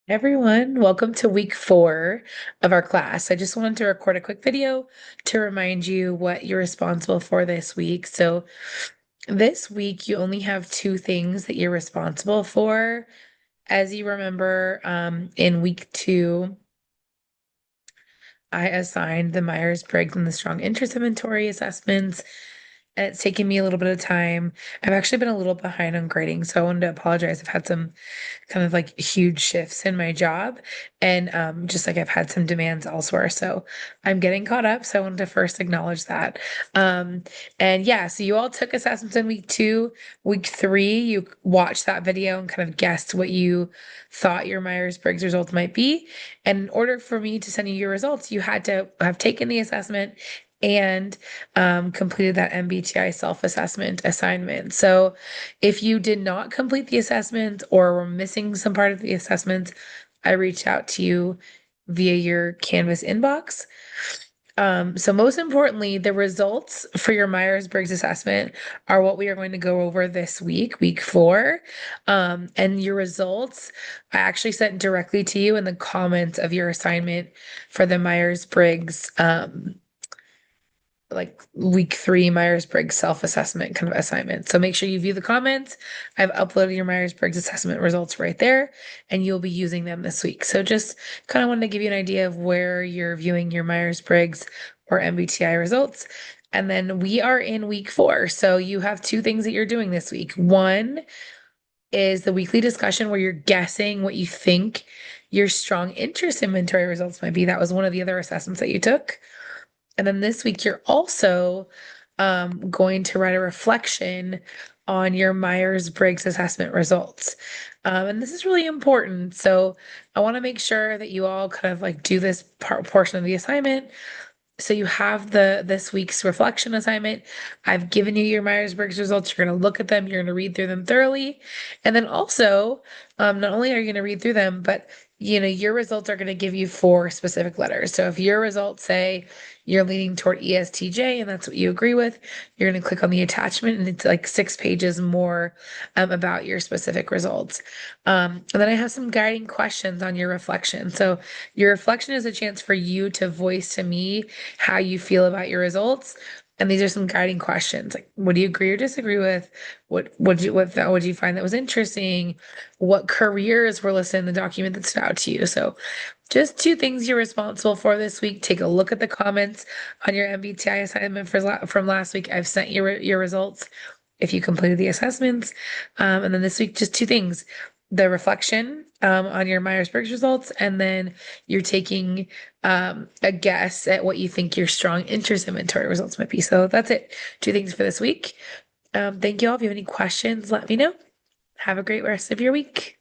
Everyone, welcome to week 4 of our class. I just wanted to record a quick video to remind you what you're responsible for this week. So, this week, you only have two things that you're responsible for. As you remember, in week 2, I assigned the Myers-Briggs and the Strong Interest Inventory assessments. And it's taken me a little bit of time. I've actually been a little behind on grading, so I wanted to apologize. I've had some kind of like huge shifts in my job, and just like I've had some demands elsewhere. So I'm getting caught up. So I wanted to first acknowledge that. Um, and yeah, so you all took assessments in week 2. Week 3, you watched that video and kind of guessed what you thought your Myers-Briggs results might be. And in order for me to send you your results, you had to have taken the assessment and completed that MBTI self-assessment assignment. So if you did not complete the assessment or were missing some part of the assessment, I reached out to you via your Canvas inbox. So most importantly, the results for your Myers-Briggs assessment are what we are going to go over this week, week 4. And your results I actually sent directly to you in the comments of your assignment for the Myers-Briggs like week 3 Myers-Briggs self-assessment kind of assignment. So make sure you view the comments. I've uploaded your Myers-Briggs assessment results right there, and you'll be using them this week. So just kind of wanted to give you an idea of where you're viewing your Myers-Briggs or MBTI results. And then we are in week 4. So you have two things that you're doing this week. One is the weekly discussion where you're guessing what you think your strong interest inventory results might be. That was one of the other assessments that you took. And then this week, you're also going to write a reflection on your Myers-Briggs assessment results. And this is really important. So I want to make sure that you all kind of like do this portion of the assignment. So you have this week's reflection assignment. I've given you your Myers-Briggs results. You're going to look at them. You're going to read through them thoroughly. And then also, not only are you going to read through them, but your results are going to give you 4 specific letters. So if your results say you're leaning toward ESTJ and that's what you agree with, you're going to click on the attachment and it's like 6 pages more about your specific results. And then I have some guiding questions on your reflection. So your reflection is a chance for you to voice to me how you feel about your results. And these are some guiding questions. Like, what do you agree or disagree with? What would you find that was interesting? What careers were listed in the document that stood out to you? So just 2 things you're responsible for this week. Take a look at the comments on your MBTI assignment from last week. I've sent you your results if you completed the assessments. And then this week, just 2 things. The reflection on your Myers-Briggs results, and then you're taking a guess at what you think your strong interest inventory results might be. So that's it. 2 things for this week. Thank you all. If you have any questions, let me know. Have a great rest of your week.